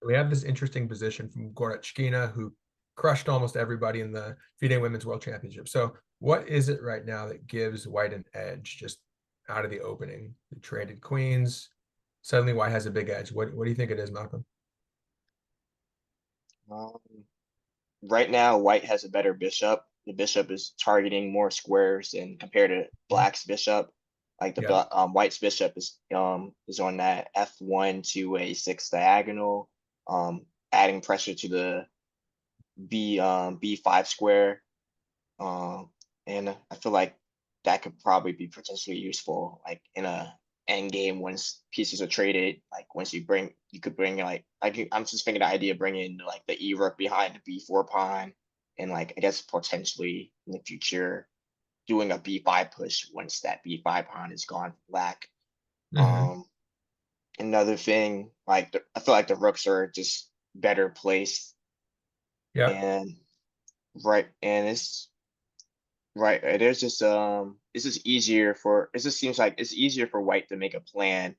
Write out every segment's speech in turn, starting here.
We have this interesting position from Goryachkina, who crushed almost everybody in the FIDE Women's World Championship. So what is it right now that gives White an edge just out of the opening? The traded queens. Suddenly White has a big edge. What do you think it is, Malcolm? Um, right now, white has a better bishop. The bishop is targeting more squares and compared to black's bishop. Like Yeah. white's bishop is on that f1 to a6 diagonal, adding pressure to the b5 square. Um, and I feel like that could probably be potentially useful, like in a end game once pieces are traded. Like once you could bring I'm just thinking the idea of bringing like the e rook behind the b4 pawn, and like I guess potentially in the future doing a b5 push once that b5 pawn is gone from black. Mm-hmm. Um, another thing, I feel like the rooks are just better placed, Yeah. and right, and it's right. It just seems like it's easier for white to make a plan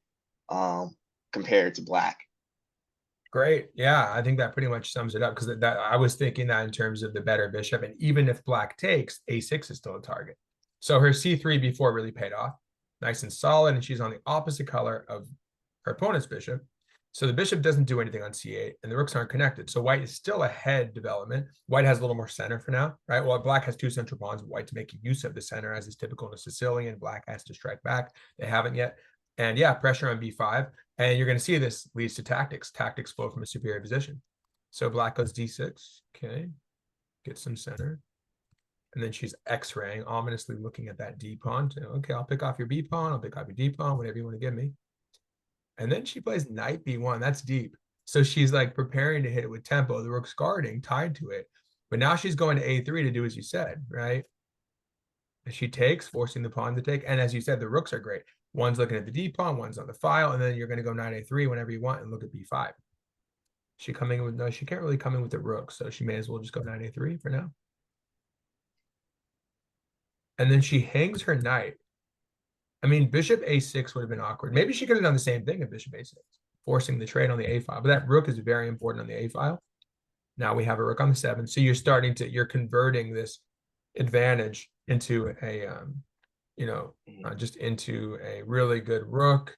um compared to black. Great. Yeah, I think that pretty much sums it up because that I was thinking that in terms of the better bishop, and even if black takes, a6 is still a target. So her c3 before really paid off, nice and solid, and she's on the opposite color of her opponent's bishop. So the bishop doesn't do anything on c8, and the rooks aren't connected. So white is still ahead development. White has a little more center for now, right? Well, black has two central pawns. White's making use of the center as is typical in a Sicilian. Black has to strike back. They haven't yet. And yeah, pressure on b5. And you're going to see this leads to tactics. Tactics flow from a superior position. So black goes d6. Okay. Get some center. And then she's x-raying, ominously looking at that d pawn. Okay, I'll pick off your b pawn. I'll pick off your d pawn, whatever you want to give me. And then she plays knight b1. That's deep. So she's like preparing to hit it with tempo. The rook's guarding, tied to it. But now she's going to a3 to do as you said, right? She takes, forcing the pawn to take. And as you said, the rooks are great. One's looking at the d pawn, one's on the file, and then you're going to go knight a3 whenever you want and look at b5. She coming in with no, she can't really come in with the rook, so she may as well just go knight a3 for now. And then she hangs her knight. I mean, bishop a6 would have been awkward. Maybe she could have done the same thing at bishop a6, forcing the trade on the a file. But that rook is very important on the a file. Now we have a rook on the 7. So you're converting this advantage into a just into a really good rook,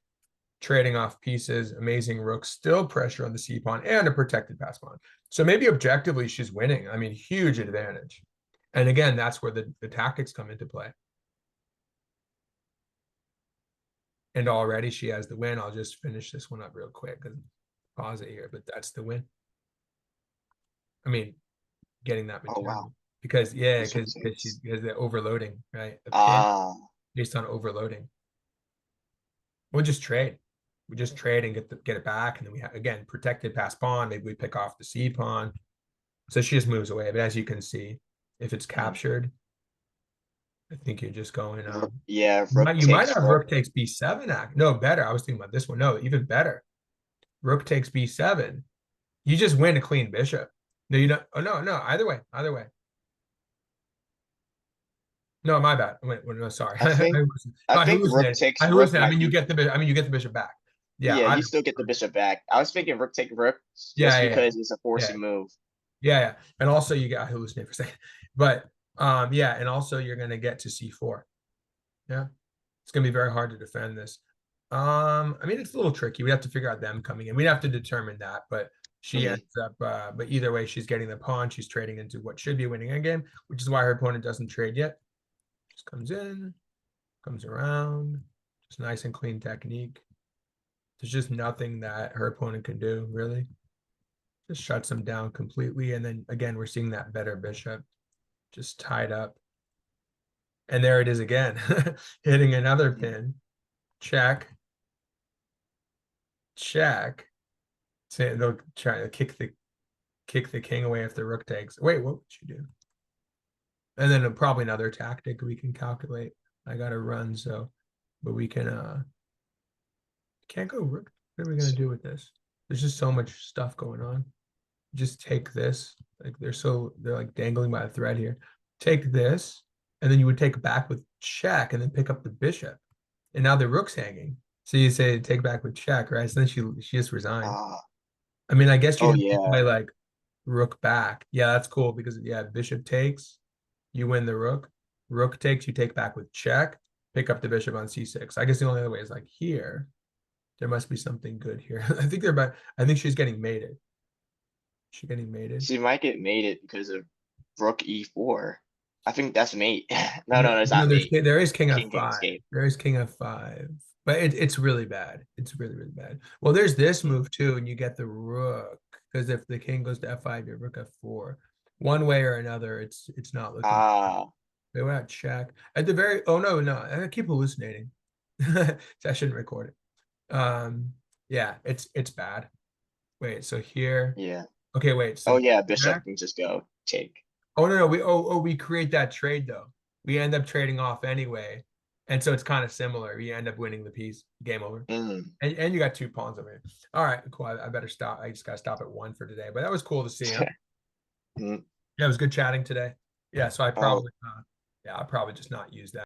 trading off pieces, amazing rook, still pressure on the c pawn and a protected pass pawn. So maybe objectively she's winning. I mean, huge advantage. And again, that's where the tactics come into play. And already she has the win. I'll just finish this one up real quick and pause it here, but that's the win. I mean, getting that Oh wow, material because yeah, this because rotates. she's because the overloading, right? A pin Ah, based on overloading. We'll just trade. We just trade and get it back, and then we have again protected pass pawn. Maybe we pick off the c pawn, so she just moves away. But as you can see, if it's captured, I think you're just going. yeah, You rook might takes have rook. rook takes b7. No, better. I was thinking about this one. No, even better. Rook takes b7. You just win a clean bishop. No, you don't. Oh no, no. Either way, either way. No, my bad. No, sorry. I think I I think rook hallucinated. takes I rook hallucinated. I might mean, you be. get the bishop. I mean, you get the bishop back. Yeah, Yeah, I you still get the bishop back. I was thinking rook take rook yeah, just yeah, because it's a yeah, forcing move. yeah, yeah. And also you get I hallucinate for a second, but yeah, and also you're gonna get to c4. Yeah, it's gonna be very hard to defend this. I mean, it's a little tricky. We have to figure out them coming in. We'd have to determine that, but she ends Mhm. up. But either way, she's getting the pawn. She's trading into what should be a winning endgame, which is why her opponent doesn't trade yet. Just comes in, comes around, just nice and clean technique. There's just nothing that her opponent can do, really. Just shuts him down completely. And then again, we're seeing that better bishop just tied up. And there it is again, hitting another pin. Check, check. So they'll try to kick the king away if the rook takes. Wait, what would you do? And then probably another tactic we can calculate. I got to run, so but we can can't go rook. What are we gonna do with this? There's just so much stuff going on. Just take this. Like they're like dangling by a thread here. Take this, and then you would take back with check, and then pick up the bishop. And now the rook's hanging. So you say take back with check, right? So then she just resigned. Ah. I mean, I guess you Oh can yeah. play like rook back. Yeah, that's cool because yeah, bishop takes, you win the rook. Rook takes, you take back with check, pick up the bishop on c6. I guess the only other way is like here. There must be something good here. I think they're about, I think she's getting mated. She getting mated. She might get mated because of Rook E4. I think that's mate. No, No, no, it's no, not mate. there is king King can f5. escape. There is king f5. But it's really bad. It's really, really bad. Well, there's this Mm. move too, and you get the rook. Because if the king goes to f5, you have rook f4. One way or another, it's not looking. Ah, They went out check. At the very oh no, no, I keep hallucinating. So I shouldn't record it. Yeah, it's bad. Wait, so here. yeah. Okay, wait, Oh so yeah, bishop check. can just go take. Oh no, no, we create that trade though. We end up trading off anyway. And so it's kind of similar. You end up winning the piece. Game over. Mm. And you got two pawns over here. All right, cool. I better stop. I just gotta stop at 1 for today. But that was cool to see, huh? Mm. Yeah, it was good chatting today. Yeah, so I Oh, probably yeah, I'll probably just not use that.